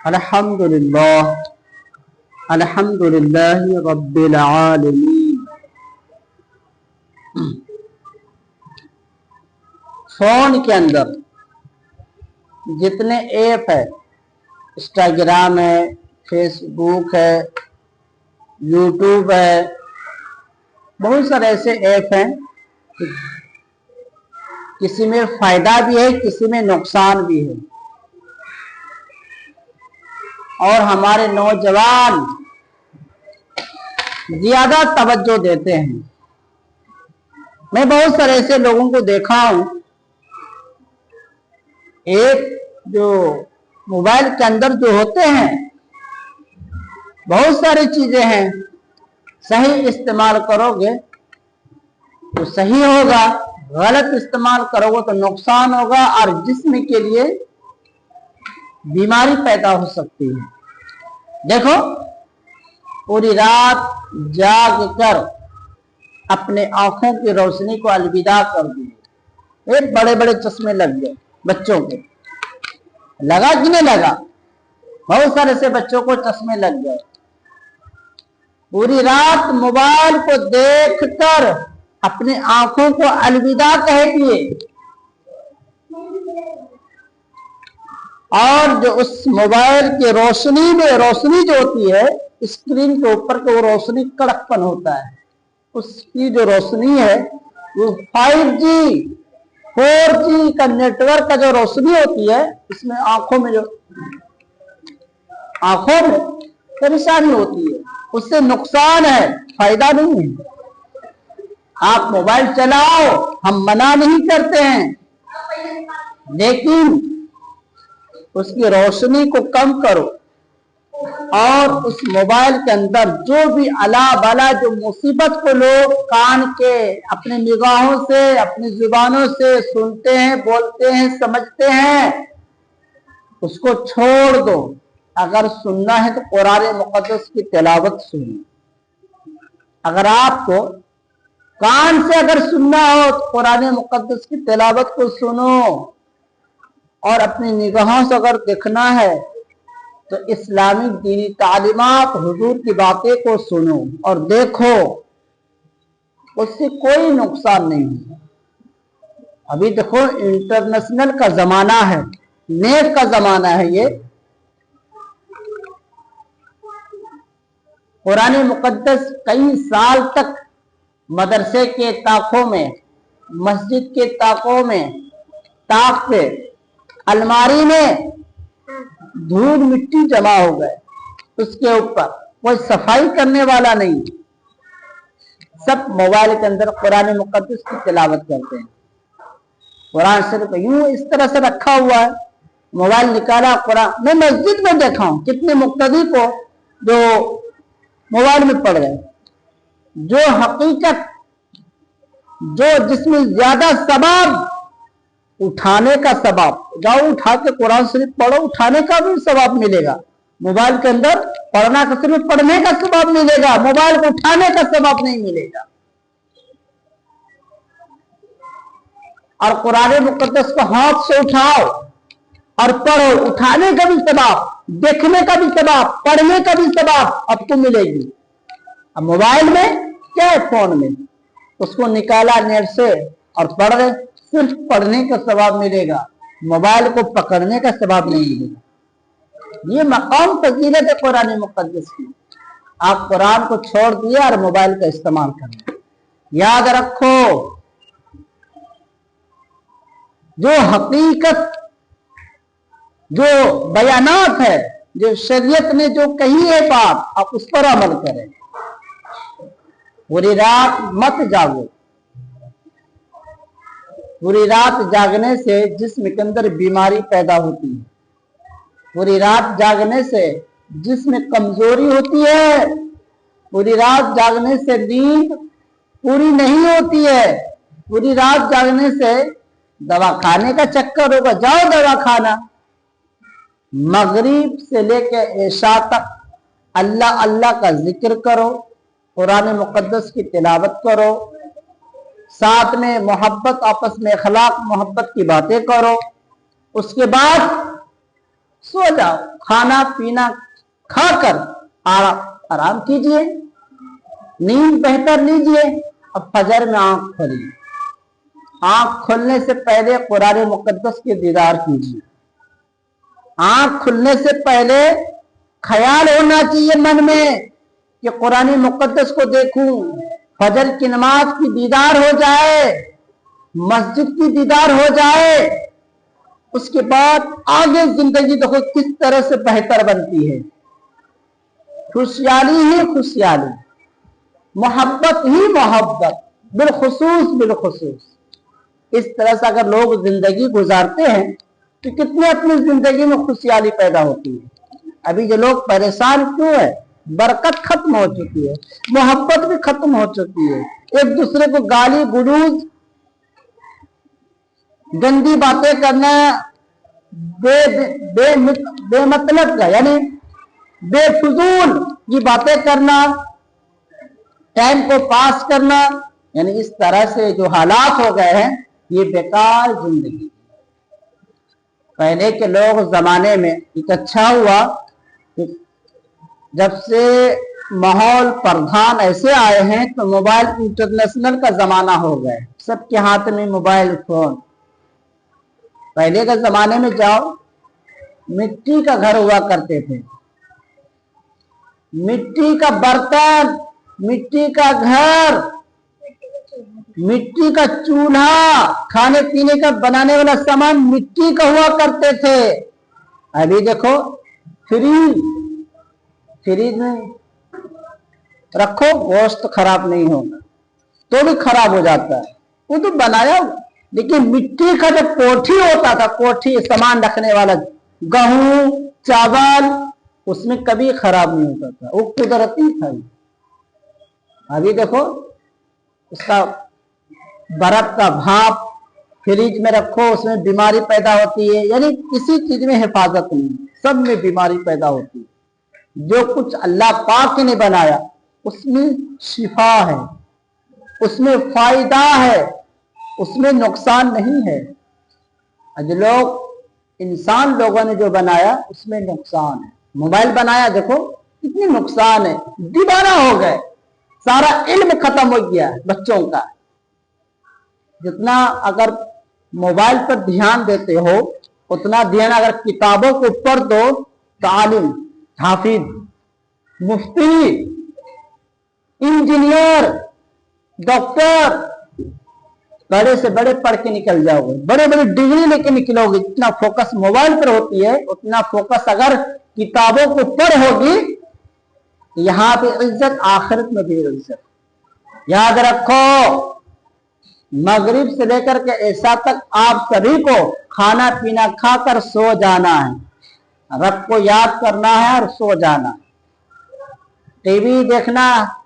अल्हम्दुलिल्लाह अल्हम्दुलिल्लाहि रब्बिल आलमीन। फोन के अंदर जितने ऐप है, इंस्टाग्राम है, फेसबुक है, यूट्यूब है, बहुत सारे ऐसे ऐप हैं, किसी में फायदा भी है, किसी में नुकसान भी है। और हमारे नौजवान ज्यादा तवज्जो देते हैं। मैं बहुत सारे ऐसे लोगों को देखा हूं, एक जो मोबाइल के अंदर जो होते हैं बहुत सारी चीजें हैं, सही इस्तेमाल करोगे तो सही होगा, गलत इस्तेमाल करोगे तो नुकसान होगा और जिस्म के लिए बीमारी पैदा हो सकती है। देखो, पूरी रात जाग कर अपने आंखों की रोशनी को अलविदा कर दिए। एक बड़े बड़े चश्मे लग गए बच्चों के, लगा कि नहीं लगा? बहुत सारे से बच्चों को चश्मे लग गए। पूरी रात मोबाइल को देखकर अपनी आंखों को अलविदा कह दिए। और जो उस मोबाइल की रोशनी में, रोशनी जो होती है स्क्रीन के ऊपर के, वो रोशनी कड़कपन होता है, उसकी जो रोशनी है वो 5G 4G का नेटवर्क का जो रोशनी होती है, इसमें आंखों में परेशानी होती है, उससे नुकसान है, फायदा नहीं है। आप मोबाइल चलाओ, हम मना नहीं करते हैं, लेकिन उसकी रोशनी को कम करो और उस मोबाइल के अंदर जो भी अला बला जो मुसीबत को लोग कान के अपने निगाहों से, अपनी जुबानों से सुनते हैं, बोलते हैं, समझते हैं, उसको छोड़ दो। अगर सुनना है तो कुरान मुकद्दस की तिलावत सुनो। अगर आपको कान से अगर सुनना हो तो कुरान मुकद्दस की तिलावत को सुनो। और अपनी निगाहों से अगर देखना है तो इस्लामिक दीनी तालीमात, हुजूर की बातें को सुनो और देखो, उससे कोई नुकसान नहीं है। अभी देखो, इंटरनेशनल का जमाना है, नेट का जमाना है। ये कुरान मुकद्दस कई साल तक मदरसे के ताकों में, मस्जिद के ताकों में, ताक पे, अलमारी में धूल मिट्टी जमा हो गए, उसके ऊपर कोई सफाई करने वाला नहीं। सब मोबाइल के अंदर कुरान मुकद्दस की तिलावत करते हैं। कुरान सिर्फ यूं इस तरह से रखा हुआ है, मोबाइल निकाला कुरान। मैं मस्जिद में देखा हूं कितने मुक्तदी को जो मोबाइल में पड़ गए। जो हकीकत, जो जिसमें ज्यादा सवाब, उठाने का सवाब, जाओ उठा के कुरान शरीफ पढ़ो, उठाने का भी सवाब मिलेगा। मोबाइल के अंदर पढ़ना का सिर्फ पढ़ने का सवाब मिलेगा, मोबाइल को उठाने का सवाब नहीं मिलेगा। और कुरान मुकद्दस को हाथ से उठाओ और पढ़ो, उठाने का भी सवाब, देखने का भी सवाब, पढ़ने का भी सवाब आपको मिलेगी। अब मोबाइल में क्या है, फोन में, उसको निकाला नेट से और पढ़ रहे, सिर्फ पढ़ने का सवाब मिलेगा, मोबाइल को पकड़ने का सवाब नहीं मिलेगा। ये मकाम फजीलत है कुरान मुकद्दस की। आप कुरान को छोड़ दिया और मोबाइल का इस्तेमाल करना। याद रखो, जो हकीकत, जो बयानात है, जो शरीयत ने जो कही है बात, आप उस पर अमल करें। पूरी रात मत जागो। पूरी रात जागने से जिस्म के अंदर बीमारी पैदा होती है। पूरी रात जागने से जिस्म कमजोरी होती है। पूरी रात जागने से नींद पूरी नहीं होती है। पूरी रात जागने से दवा खाने का चक्कर होगा, जाओ दवा खाना। मगरिब से लेकर इशा तक अल्लाह अल्लाह का जिक्र करो, कुरान मुकद्दस की तिलावत करो, साथ में मोहब्बत, आपस में अखलाक मोहब्बत की बातें करो। उसके बाद सो जाओ, खाना पीना खाकर आराम कीजिए, नींद बेहतर लीजिए। अब फजर में आंख खोलिए, आंख खोलने से पहले कुरान मुकद्दस के दीदार कीजिए। आंख खुलने से पहले ख्याल होना चाहिए मन में कि कुरान मुकद्दस को देखूं, फजर की नमाज की दीदार हो जाए, मस्जिद की दीदार हो जाए। उसके बाद आगे जिंदगी देखो किस तरह से बेहतर बनती है। खुशहाली ही खुशहाली, मोहब्बत ही मोहब्बत, बिलखुसूस। इस तरह से अगर लोग जिंदगी गुजारते हैं तो कितनी अपनी जिंदगी में खुशहाली पैदा होती है। अभी जो लोग परेशान क्यों है? बरकत खत्म हो चुकी है, मोहब्बत भी खत्म हो चुकी है। एक दूसरे को गाली गुलूज, गंदी बातें करना, बेमतलब का यानी बेफजूल की बातें करना, टाइम को पास करना, यानी इस तरह से जो हालात हो गए हैं, ये बेकार जिंदगी। पहले के लोग जमाने में एक अच्छा हुआ कि जब से माहौल प्रधान ऐसे आए हैं तो मोबाइल इंटरनेशनल का जमाना हो गया, सबके हाथ में मोबाइल फोन। पहले के जमाने में जाओ, मिट्टी का घर हुआ करते थे, मिट्टी का बर्तन, मिट्टी का घर, मिट्टी का चूल्हा, खाने पीने का बनाने वाला सामान मिट्टी का हुआ करते थे। अभी देखो फ्रिज में रखो, गोश्त खराब नहीं होगा तो भी खराब हो जाता है, वो तो बनाया। लेकिन मिट्टी का जो कोठी होता था, कोठी सामान रखने वाला, गेहूं चावल, उसमें कभी खराब नहीं होता था, वो कुदरती था। अभी देखो उसका बर्फ का भाप फ्रिज में रखो, उसमें बीमारी पैदा होती है। यानी किसी चीज में हिफाजत नहीं, सब में बीमारी पैदा होती है। जो कुछ अल्लाह पाक ने बनाया उसमें शिफा है, उसमें फायदा है, उसमें नुकसान नहीं है। आज लोग इंसान लोगों ने जो बनाया उसमें नुकसान है। मोबाइल बनाया, देखो कितनी नुकसान है, दीवाना हो गए, सारा इल्म खत्म हो गया बच्चों का। जितना अगर मोबाइल पर ध्यान देते हो उतना ध्यान अगर किताबों के ऊपर दो, तालिम, हाफिज, मुफ्ती, इंजीनियर, डॉक्टर, बड़े से बड़े पढ़ के निकल जाओगे, बड़े बड़े डिग्री लेके निकलोगे। जितना फोकस मोबाइल पर होती है उतना फोकस अगर किताबों के ऊपर होगी, यहां पे इज्जत, आखिरत में भी इज्जत। याद रखो, मगरिब से लेकर के ऐसा तक आप सभी को खाना पीना खाकर सो जाना है, रब को याद करना है और सो जाना है। टीवी देखना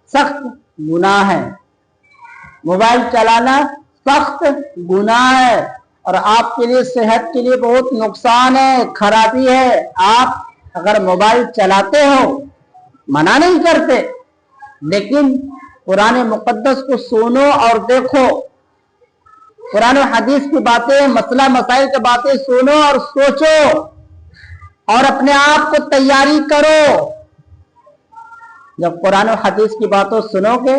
सख्त गुनाह है, मोबाइल चलाना सख्त गुनाह है और आपके लिए, सेहत के लिए बहुत नुकसान है, खराबी है। आप अगर मोबाइल चलाते हो, मना नहीं करते, लेकिन कुरान मुकद्दस को सुनो और देखो, कुरान और हदीस की बातें, मसला मसाइल की बातें सुनो और सोचो और अपने आप को तैयारी करो। जब कुरान और हदीस की बातों सुनोगे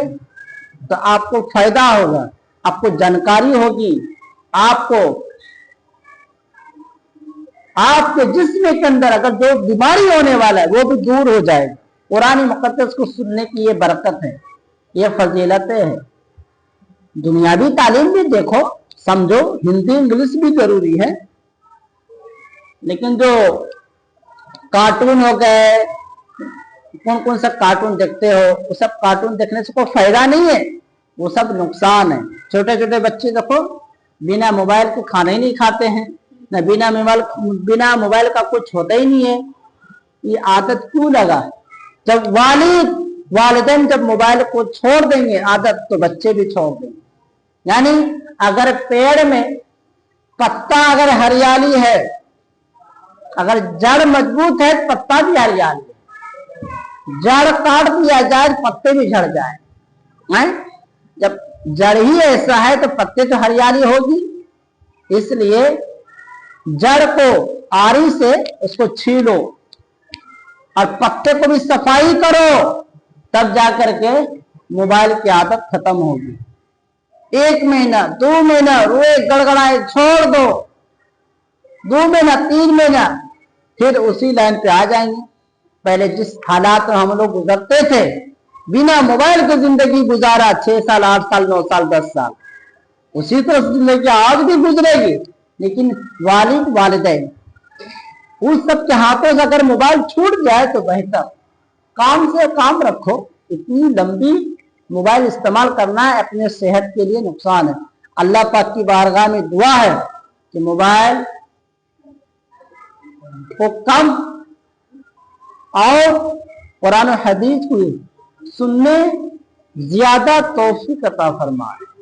तो आपको फायदा होगा, आपको जानकारी होगी, आपके जिस्म के अंदर अगर जो बीमारी होने वाला है वो भी दूर हो जाएगा। कुरान मुकद्दस को सुनने की ये बरकत है, ये फजीलतें हैं। दुनियावी तालीम भी देखो, समझो, हिंदी इंग्लिश भी जरूरी है, लेकिन जो कार्टून हो गए, कौन कौन सा कार्टून देखते हो, वो सब कार्टून देखने से कोई फायदा नहीं है, वो सब नुकसान है। छोटे छोटे बच्चे देखो बिना मोबाइल के खाना ही नहीं खाते हैं, न बिना मोबाइल का कुछ होता ही नहीं है। ये आदत क्यों लगा? जब वालिदैन जब मोबाइल को छोड़ देंगे आदत, तो बच्चे भी छोड़ देंगे। यानी अगर पेड़ में पत्ता अगर हरियाली है, अगर जड़ मजबूत है, पत्ता भी हरियाली है। जड़ काट दिया जाए, पत्ते भी झड़ जाए। जब जड़ ही ऐसा है तो पत्ते तो हरियाली होगी। इसलिए जड़ को आरी से उसको छीलो और पत्ते को भी सफाई करो, तब जाकर के मोबाइल की आदत खत्म होगी। 1 महीना 2 महीना रोए गड़गड़ाए छोड़ दो, 2 महीना 3 महीना फिर उसी लाइन पे आ जाएंगे। पहले जिस हालात में हम लोग गुजरते थे, बिना मोबाइल के जिंदगी गुजारा 6 साल 8 साल 9 साल 10 साल, उसी तरह जिंदगी आज भी गुजरेगी। लेकिन वालिद वालिदैन उस सब के हाथों से अगर मोबाइल छूट जाए तो बेहतर, काम से काम रखो। इतनी लंबी मोबाइल इस्तेमाल करना है अपने सेहत के लिए नुकसान है। अल्लाह पाक की बारगाह में दुआ है कि मोबाइल को कम और कुरान और हदीस को सुनने ज्यादा तौफीक अता फरमाए।